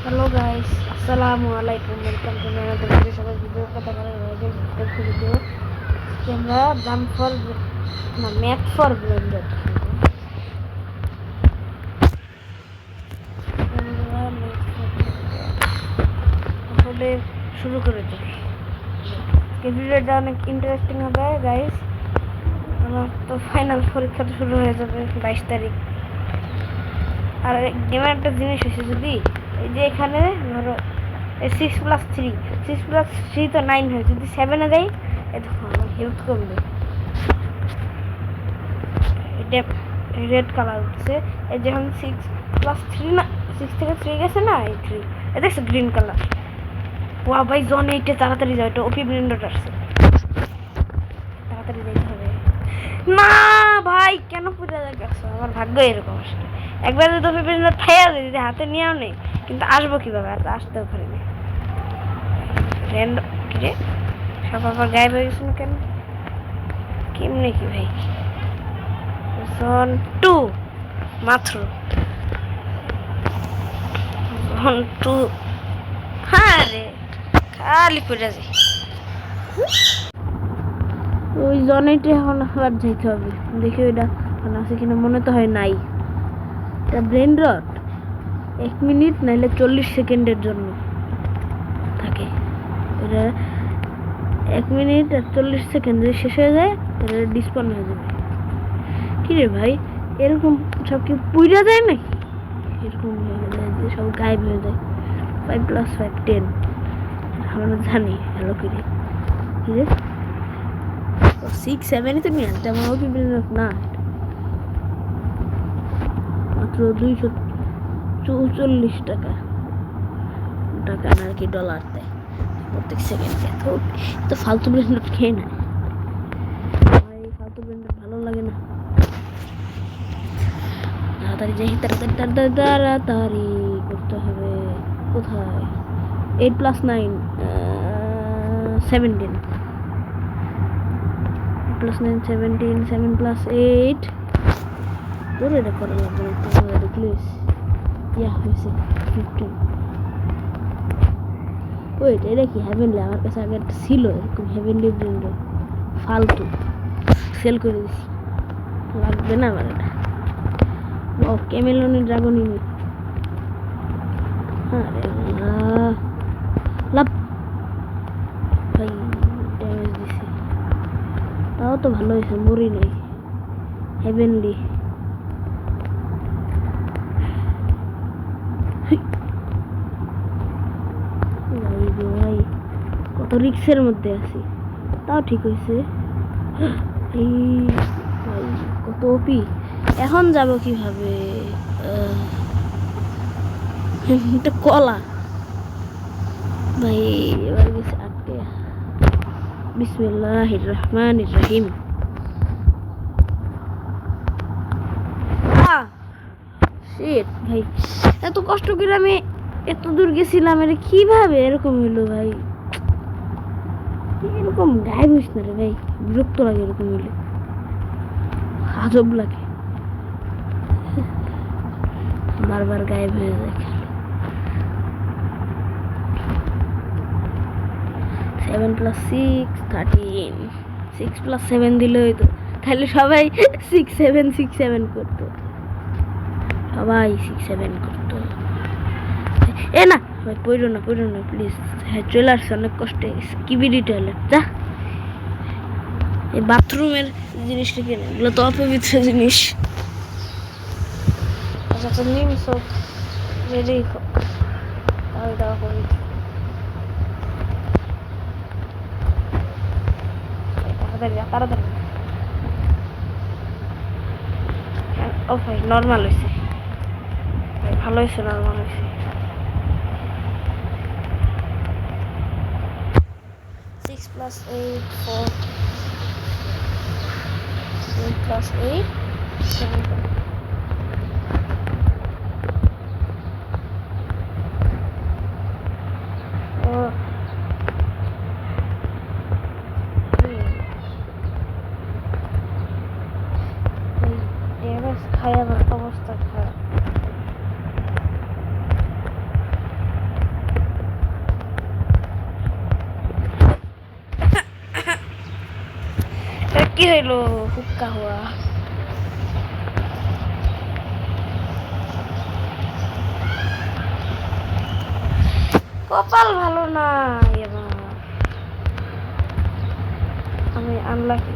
Hello guys, আসসালামু আলাইকুম। Welcome to another video. সবাই ভিডিওর কথা বলে রয়েছে ভিডিও কি আমরা জাম ফর না ম্যাথ ফর ব্লেন্ডার তাহলে শুরু করে দিই। ভিডিওটা অনেক ইন্টারেস্টিং হবে গাইস। আমার তো ফাইনাল পরীক্ষাটা শুরু হয়ে যাবে 22 তারিখ। আর গেমের একটা জিনিস হয়েছে, যদি এই যে এখানে ধরো 6+3 তো 9 হয়, যদি 7-এ দেয় এই দেখো আমার হেলথ কমবে। এটা রেড কালার উঠছে, এই যখন 6+3 না 6 থেকে 3 গেছে না, এই 3 এই দেখছো গ্রিন কালার। ওয়া ভাই জোন 8-এ তাড়াতাড়ি যাও, এটা ওপি ব্লেন্ডার আসছে, তাড়াতাড়ি যেতে হবে। না ভাই কেন পুজো গেছো, আমার ভাগ্য এরকম আসলে। একবার যদি ওপি ব্লেন্ডার ফাইয়া যদি হাতে নিয়েও নেই, কিন্তু আসবো কিভাবে, আর আসতেও পারিনি। র্যান্ডম কিরে সব আবার গায়েব হয়ে গেছিল কেন, কেমনে কি ভাই। জোন 2 মাত্র জোন 2। হ্যাঁ রে খালি পড়ে যায় ওই জনেটি। এখন আবার যেতে হবে, দেখি ওইটা আছে কিনা, মনে তো হয় নাই। এটা ব্রেন রট 1 মিনিট নাইলে 40 সেকেন্ডের জন্য থাকে। এটা 1 মিনিট আর 40 সেকেন্ড যদি শেষ হয়ে যায় তাহলে ডিসপন হয়ে যাবে। কিরে ভাই এরকম সব কি পুইরা যায় নাকি, এরকম হয়ে যায় যে সব গায়েব হয়ে যায়। 5+5 10 আমরা জানি ভালো করে। কিরে 6-7 তো নিয়ে তেমন ওপি না, মাত্র 244 টাকা টাকা না আর কি, ডলার দেয় প্রত্যেক সেকেন্ডে। তো ফালতু ব্র্যান্ড খেয়ে না, আমার এই ফালতু ব্র্যান্ড ভালো লাগে না। তাড়াতাড়ি যাই, তাড়াতাড়ি করতে হবে। কোথায় 8+9 17 +9 17 7+8 ধরে এটা করা লাগবে না, একটু প্লিজ। ইয়া হয়েছে 15। ওয়েট এটা কি হেভেনলি? আমার কাছে আগে একটা ছিল এরকম হেভেনলি ব্র্যান্ড, ফালতু সেল করে দিছি, লাগবে না আমার এটা। ও ক্যামেলনের ড্রাগনই নেই। আরে লাভ ভাই, ড্যামেজ দিছে, তাও তো ভালো হয়েছে, মরি নেই। হেভেনলি ভাই কত রিক্সের মধ্যে আছি, তাও ঠিক হয়েছে। ভাই কত ওপি। এখন যাব কিভাবে? এটা কলা ভাই, এবার গেছে আটকে। বিসমিল্লাহির রহমানির রহিম। শিট ভাই, এত কষ্ট করে আমি এত দূর গেছিলাম, এটা কিভাবে এরকম হইলো ভাই? এরকম গায়েব হইস না রে ভাই, বিরক্ত লাগে এরকম হইলে, আজব লাগে, বারবার গায়েব হয়ে যায়। 7+6 13, 6+7 দিলে হইতো, তাহলে সবাই 6-7 করতো, সবাই 6-7 করতো। এ না ভাই, পড়ো না প্লিজ। হ্যাঁ চলে আসছে অনেক কষ্টে, স্কিবিডি টয়লেট যা। এই বাথরুমের জিনিসটা কিনে, এগুলো তো অপবিত্র জিনিস। আচ্ছা তো নিম সব রেডি তাহলে দেওয়া পবিত্র। তাড়াতাড়ি ও ভাই নর্মাল হয়েছে, ভালো হয়েছে, নর্মাল হয়েছে। 6+8 4 8+8 7 খাই আমার অবস্থা খারাপ। হইলো হুক্কা হওয়া? কপাল ভালো না এবার, আমি আনলাকি।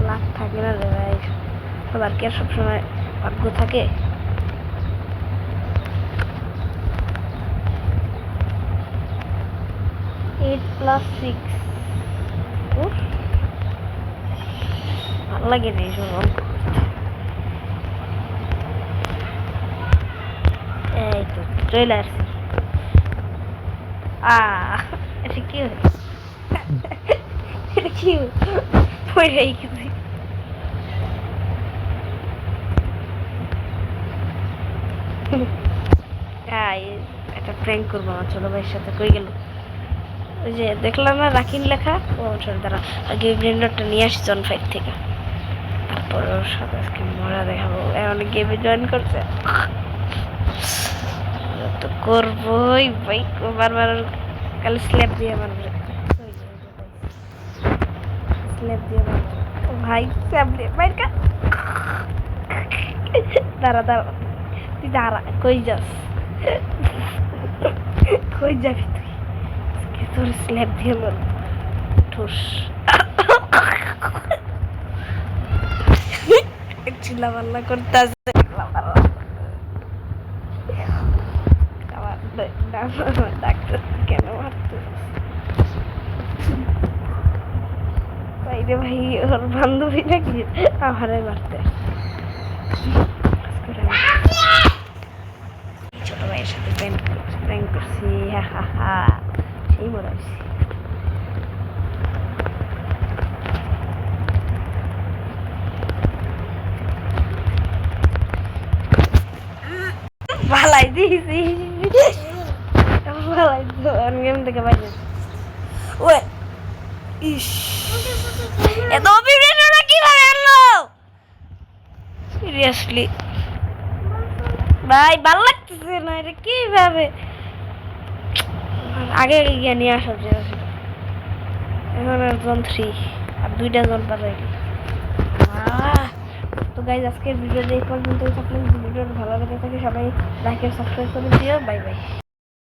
লাখ থাকে না রে ভাই, সবার কি আর সবসময় ভাগ্য থাকে? এইট প্লাস সিক্স, ভালো লাগে না এইসব অঙ্ক। এই তো চলে আসছি। এটা কি হলো? এটা কি পড়ে গেছি। একটা প্র্যাঙ্ক করবো আমার ছোট ভাইয়ের সাথে। কই গেল? ওই যে দেখলাম না রাকিন লেখা, ও ছোট দ্বারা আগে ব্লেন্ডারটা নিয়ে আসি জন 5 থেকে, তারপর ওর সাথে আজকে মজা দেখাবো। এখন গেমে জয়েন করছে তো করবোই ভাই, বারবার কালে স্ল্যাপ দিয়ে মারবে, স্ল্যাপ দিয়ে মারবে ভাই, স্ল্যাপ দিয়ে বাইর কা। দাঁড়া দাঁড়া, তুই দাঁড়া, কই যাস? কই যাবি তুই? আজকে তোর স্ল্যাপ দিয়ে মারব ঠুস। চিল্লা পাল্লা করতে আসছে, ডাক্তার কেন মারতে বাইরে ভাই? ওর বান্ধবী নাকি আমারে মারতে? ছোট ভাইয়ের সাথে প্র্যাঙ্ক করছি, হা হা হা, সেই মনে হয়েছি। ভালাই দিয়েছি, ভালাই তো গেম থেকে বাইরে। ওই ইস, এত অভিপ্রেরণা কিভাবে আনলো? সিরিয়াসলি ভাই ভাল লাগতেছে না, এটা কিভাবে? আগে আগে গিয়ে নিয়ে আসা যায়। এখন আর জন 3 আর 2টা জন পাঠাইলি। তো গাইজ আজকের ভিডিওটা এই পর্যন্তই থাকলে, ভিডিওটা ভালো লেগে থাকে সবাই লাইক আর সাবস্ক্রাইব করে দিও। Bye bye.